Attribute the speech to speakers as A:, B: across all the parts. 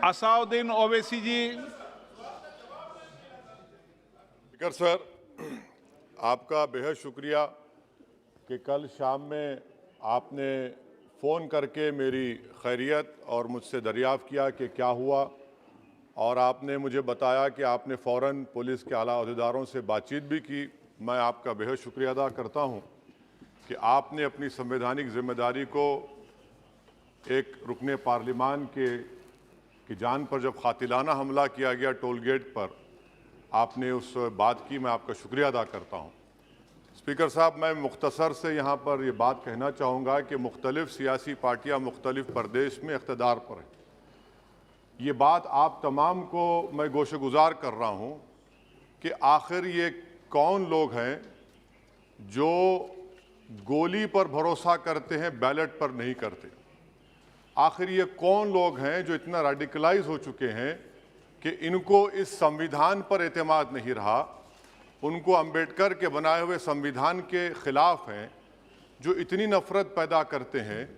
A: असाउद्दीन ओवैसी जी।
B: Speaker sir, आपका बेहद शुक्रिया कि कल शाम में आपने फ़ोन करके मेरी खैरियत और मुझसे दरियाफ़्त किया कि क्या हुआ, और आपने मुझे बताया कि आपने फ़ौरन पुलिस के आला अहदेदारों से बातचीत भी की। मैं आपका बेहद शुक्रिया अदा करता हूं कि आपने अपनी संवैधानिक जिम्मेदारी को एक रुकने पार्लिमान की जान पर जब कातिलाना हमला किया गया टोल गेट पर, आपने उस बात की। मैं आपका शुक्रिया अदा करता हूं। स्पीकर साहब, मैं मुख्तसर से यहाँ पर ये बात कहना चाहूँगा कि मुख्तलिफ सियासी पार्टियाँ मुख्तलिफ प्रदेश में इक़्तिदार पर हैं। ये बात आप तमाम को मैं गोशेगुजार कर रहा हूँ कि आखिर ये कौन लोग हैं जो गोली पर भरोसा करते हैं, बैलेट पर नहीं करते। आखिर ये कौन लोग हैं जो इतना रेडिकलाइज हो चुके हैं कि इनको इस संविधान पर एतमाद नहीं रहा, उनको अंबेडकर के बनाए हुए संविधान के खिलाफ हैं, जो इतनी नफरत पैदा करते हैं।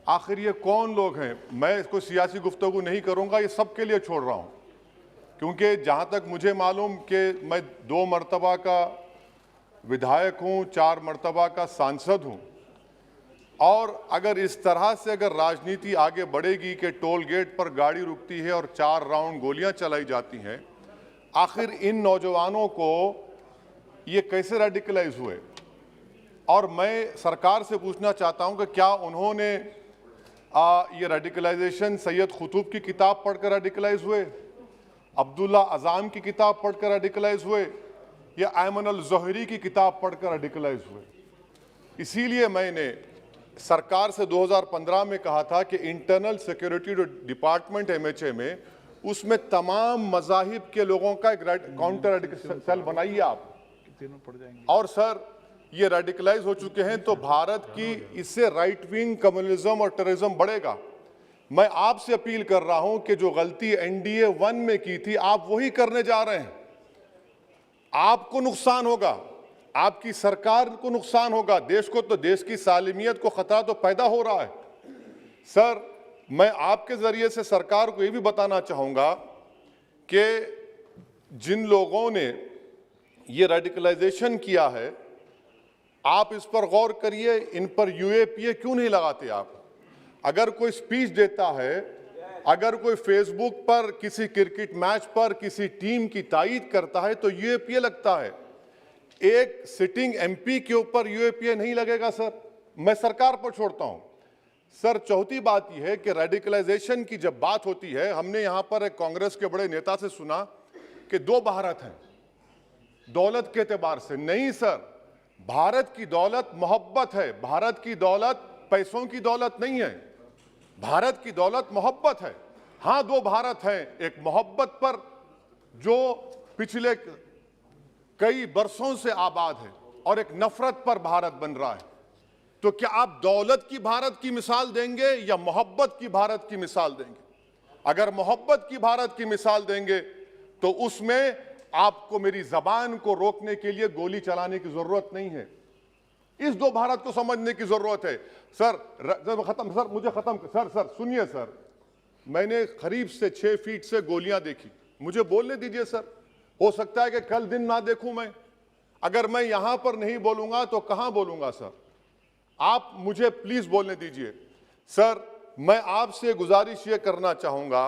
B: आखिर ये कौन लोग हैं? मैं इसको सियासी गुफ्तगू नहीं करूंगा, ये सब के लिए छोड़ रहा हूं, क्योंकि जहां तक मुझे मालूम कि मैं 2 मरतबा का विधायक हूं, 4 मरतबा का सांसद हूं, और अगर इस तरह से अगर राजनीति आगे बढ़ेगी कि टोल गेट पर गाड़ी रुकती है और 4 राउंड गोलियां चलाई जाती हैं, आखिर इन नौजवानों को ये कैसे रेडिकलाइज हुए? और मैं सरकार से पूछना चाहता हूं कि क्या उन्होंने ये रेडिकलाइजेशन सैयद कुतुब की किताब पढ़कर रेडिकलाइज हुए, अब्दुल्ला अज़ाम की किताब पढ़कर रेडिकलाइज हुए, या अयमन अल ज़ोहरी की किताब पढ़कर रेडिकलाइज हुए? इसीलिए मैंने सरकार से 2015 में कहा था कि इंटरनल सिक्योरिटी डिपार्टमेंट MHA में, उसमें तमाम मज़ाहिब के लोगों का एक काउंटर रेडिकल सेल बनाइए आप। और सर, ये रेडिकलाइज हो चुके हैं तो भारत की इससे राइट विंग कम्युनिज्म और टेररिज्म बढ़ेगा। मैं आपसे अपील कर रहा हूं कि जो गलती NDA 1 में की थी, आप वही करने जा रहे हैं। आपको नुकसान होगा, आपकी सरकार को नुकसान होगा, देश को तो, देश की सालिमियत को खतरा तो पैदा हो रहा है। सर, मैं आपके जरिए से सरकार को ये भी बताना चाहूंगा कि जिन लोगों ने ये रेडिकलाइजेशन किया है, आप इस पर गौर करिए, इन पर UAPA क्यों नहीं लगाते आप? अगर कोई स्पीच देता है, अगर कोई फेसबुक पर किसी क्रिकेट मैच पर किसी टीम की तायीद करता है तो UAPA लगता है। एक सिटिंग MP के ऊपर UAPA नहीं लगेगा सर। मैं सरकार पर छोड़ता हूं। सर, चौथी बात यह है कि रेडिकलाइजेशन की जब बात होती है, हमने यहां पर एक कांग्रेस के बड़े नेता से सुना कि 2 भारत हैं दौलत के एतबार से। नहीं सर, भारत की दौलत मोहब्बत है। भारत की दौलत पैसों की दौलत नहीं है, भारत की दौलत मोहब्बत है। हां, 2 भारत हैं, एक मोहब्बत पर जो पिछले कई बरसों से आबाद है, और एक नफरत पर भारत बन रहा है। तो क्या आप दौलत की भारत की मिसाल देंगे या मोहब्बत की भारत की मिसाल देंगे? अगर मोहब्बत की भारत की मिसाल देंगे तो उसमें आपको मेरी जबान को रोकने के लिए गोली चलाने की जरूरत नहीं है। इस 2 भारत को समझने की जरूरत है। सर, सर सुनिए सर, मैंने करीब से 6 फीट से गोलियां देखी। मुझे बोलने दीजिए सर, हो सकता है कि कल दिन ना देखूं मैं। अगर मैं यहां पर नहीं बोलूंगा तो कहां बोलूंगा सर? आप मुझे प्लीज बोलने दीजिए। सर, मैं आपसे गुजारिश ये करना चाहूंगा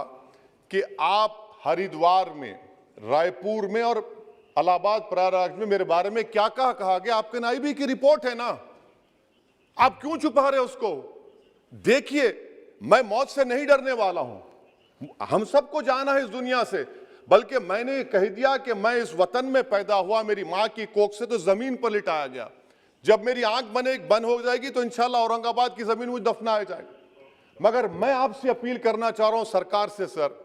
B: कि आप हरिद्वार में, रायपुर में और इलाहाबाद प्रयागराज में मेरे बारे में क्या कहा गया? आपके नाईबी की रिपोर्ट है ना, आप क्यों छुपा रहे उसको? देखिए, मैं मौत से नहीं डरने वाला हूं, हम सबको जाना है इस दुनिया से। बल्कि मैंने कह दिया कि मैं इस वतन में पैदा हुआ, मेरी मां की कोख से तो जमीन पर लिटाया गया। जब मेरी आंख बंद हो जाएगी तो इंशाल्लाह औरंगाबाद की जमीन मुझे दफनाया जाएगा। मगर मैं आपसे अपील करना चाह रहा हूं सरकार से सर,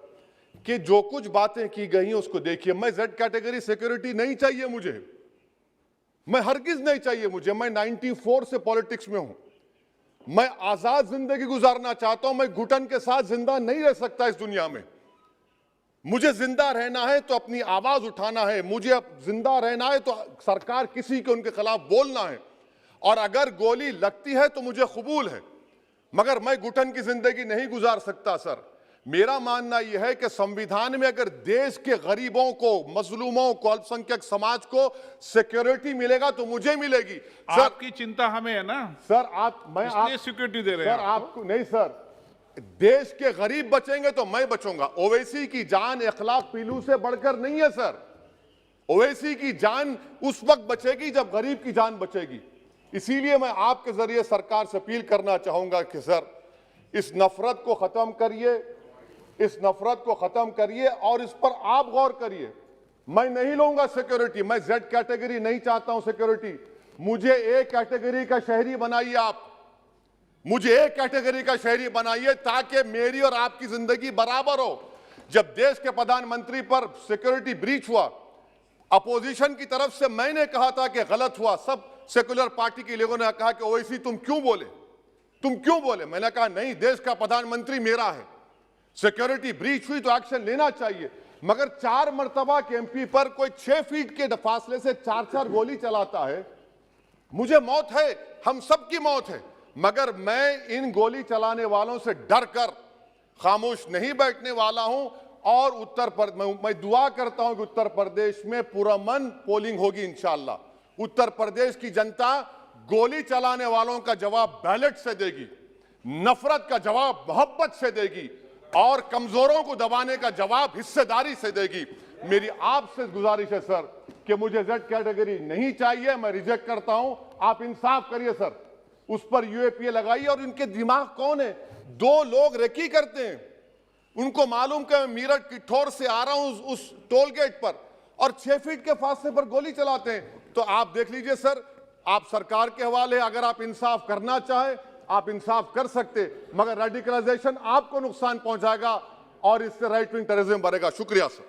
B: कि जो कुछ बातें की गई हैं उसको देखिए। मैं Z कैटेगरी सिक्योरिटी नहीं चाहिए मुझे, मैं हरगिज नहीं चाहिए मुझे। मैं 94 से पॉलिटिक्स में हूं, मैं आजाद जिंदगी गुजारना चाहता हूं। मैं घुटन के साथ जिंदा नहीं रह सकता इस दुनिया में। मुझे जिंदा रहना है तो अपनी आवाज उठाना है, मुझे अब जिंदा रहना है तो सरकार किसी के उनके खिलाफ बोलना है, और अगर गोली लगती है तो मुझे कबूल है, मगर मैं घुटन की जिंदगी नहीं गुजार सकता सर। मेरा मानना यह है कि संविधान में अगर देश के गरीबों को, मजलूमों को, अल्पसंख्यक समाज को सिक्योरिटी मिलेगा तो मुझे मिलेगी। सर,
A: आपकी चिंता हमें है ना
B: सर
A: इसलिए सिक्योरिटी दे रहे हैं
B: सर आपको नहीं सर, देश के गरीब बचेंगे तो मैं बचूंगा। ओवैसी की जान इखलाक पीलू से बढ़कर नहीं है सर। ओवैसी की जान उस वक्त बचेगी जब गरीब की जान बचेगी। इसीलिए मैं आपके जरिए सरकार से अपील करना चाहूंगा कि सर इस नफरत को खत्म करिए, इस नफरत को खत्म करिए और इस पर आप गौर करिए। मैं नहीं लूंगा सिक्योरिटी, मैं जेड कैटेगरी नहीं चाहता हूं सिक्योरिटी। मुझे ए कैटेगरी का शहरी बनाइए आप, मुझे ए कैटेगरी का शहरी बनाइए ताकि मेरी और आपकी जिंदगी बराबर हो। जब देश के प्रधानमंत्री पर सिक्योरिटी ब्रीच हुआ, अपोजिशन की तरफ से मैंने कहा था कि गलत हुआ। सब सेकुलर पार्टी के लोगों ने कहा कि ओवैसी तुम क्यों बोले, तुम क्यों बोले। मैंने कहा नहीं, देश का प्रधानमंत्री मेरा है, सिक्योरिटी ब्रीच हुई तो एक्शन लेना चाहिए। मगर 4 मर्तबा के एमपी पर कोई 6 फीट के फासले से 4-4 गोली चलाता है। मुझे मौत है, हम सबकी मौत है, मगर मैं इन गोली चलाने वालों से डर कर खामोश नहीं बैठने वाला हूं। और मैं दुआ करता हूं कि उत्तर प्रदेश में पुरअमन पोलिंग होगी इंशाअल्लाह। उत्तर प्रदेश की जनता गोली चलाने वालों का जवाब बैलेट से देगी, नफरत का जवाब मोहब्बत से देगी और कमजोरों को दबाने का जवाब हिस्सेदारी से देगी। मेरी आपसे गुजारिश है सर कि मुझे जेड कैटेगरी नहीं चाहिए, मैं रिजेक्ट करता हूं। आप इंसाफ करिए सर, उस पर यूएपीए लगाइए। और इनके दिमाग कौन है? 2 लोग रेकी करते हैं, उनको मालूम कि मैं मीरठ किठौर से आ रहा हूं उस टोल गेट पर, और 6 फीट के फासले पर गोली चलाते हैं। तो आप देख लीजिए सर, आप सरकार के हवाले, अगर आप इंसाफ करना चाहे आप इंसाफ कर सकते, मगर रेडिकलाइजेशन आपको नुकसान पहुंचाएगा और इससे राइट विंग टेररिज्म बढ़ेगा। शुक्रिया सर।